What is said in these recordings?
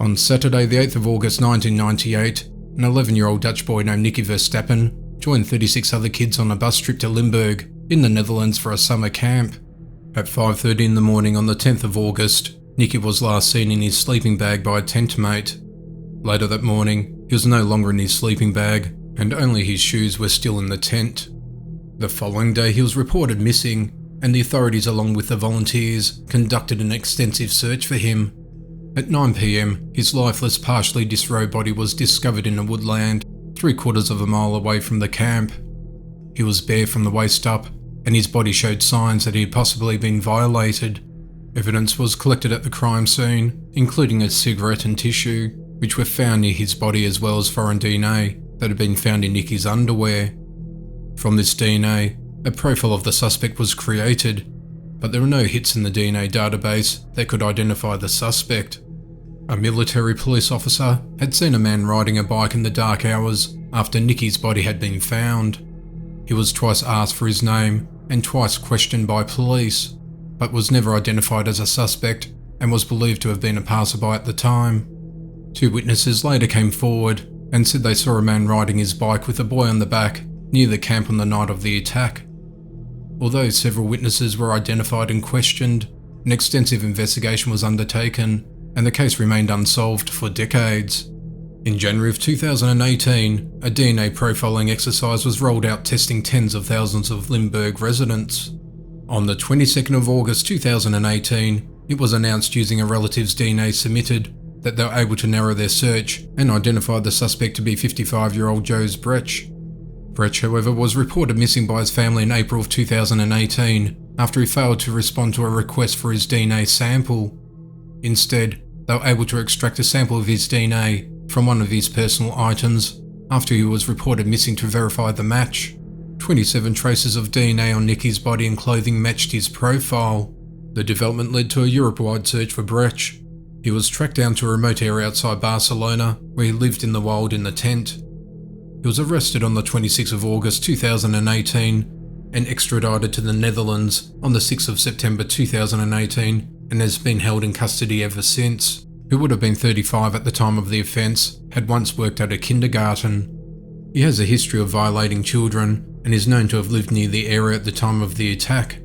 On Saturday the 8th of August 1998, an 11-year-old Dutch boy named Nicky Verstappen joined 36 other kids on a bus trip to Limburg in the Netherlands for a summer camp. At 5:30 in the morning on the 10th of August, Nicky was last seen in his sleeping bag by a tent mate. Later that morning, he was no longer in his sleeping bag, and only his shoes were still in the tent. The following day he was reported missing, and the authorities along with the volunteers conducted an extensive search for him. At 9 p.m, his lifeless, partially disrobed body was discovered in a woodland 3/4 of a mile away from the camp. He was bare from the waist up, and his body showed signs that he had possibly been violated. Evidence was collected at the crime scene, including a cigarette and tissue, which were found near his body, as well as foreign DNA that had been found in Nicky's underwear. From this DNA, a profile of the suspect was created, but there were no hits in the DNA database that could identify the suspect. A military police officer had seen a man riding a bike in the dark hours after Nicky's body had been found. He was twice asked for his name and twice questioned by police, but was never identified as a suspect and was believed to have been a passerby at the time. 2 witnesses later came forward and said they saw a man riding his bike with a boy on the back near the camp on the night of the attack. Although several witnesses were identified and questioned, an extensive investigation was undertaken and the case remained unsolved for decades. In January of 2018, a DNA profiling exercise was rolled out testing tens of thousands of Limburg residents. On the 22nd of August 2018, it was announced using a relative's DNA submitted that they were able to narrow their search and identify the suspect to be 55-year-old Joost Brecht. Brecht, however, was reported missing by his family in April of 2018 after he failed to respond to a request for his DNA sample. Instead, they were able to extract a sample of his DNA from one of his personal items after he was reported missing to verify the match. 27 traces of DNA on Nicky's body and clothing matched his profile. The development led to a Europe-wide search for Brecht. He was tracked down to a remote area outside Barcelona, where he lived in the wild in a tent. He was arrested on the 26th of August 2018 and extradited to the Netherlands on the 6th of September 2018 and has been held in custody ever since. Who would have been 35 at the time of the offence, had once worked at a kindergarten. He has a history of violating children and is known to have lived near the area at the time of the attack.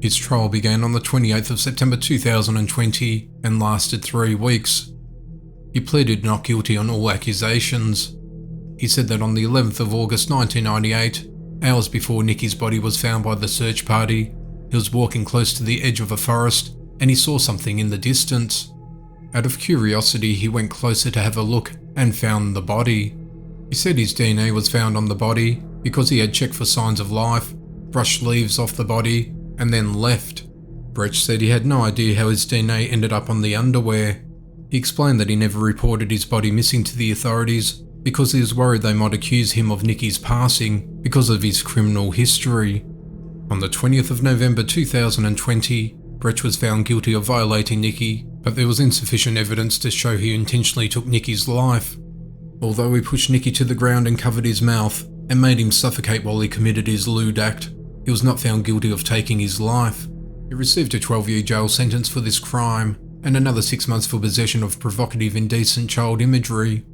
His trial began on the 28th of September 2020 and lasted 3 weeks. He pleaded not guilty on all accusations. He said that on the 11th of August 1998, hours before Nicky's body was found by the search party, he was walking close to the edge of a forest and he saw something in the distance. Out of curiosity, he went closer to have a look and found the body. He said his DNA was found on the body because he had checked for signs of life, brushed leaves off the body, and then left. Brecht said he had no idea how his DNA ended up on the underwear. He explained that he never reported his body missing to the authorities because he was worried they might accuse him of Nicky's passing because of his criminal history. On the 20th of November 2020, Brecht was found guilty of violating Nicky, but there was insufficient evidence to show he intentionally took Nicky's life. Although he pushed Nicky to the ground and covered his mouth and made him suffocate while he committed his lewd act, he was not found guilty of taking his life. He received a 12-year jail sentence for this crime and another 6 months for possession of provocative indecent child imagery.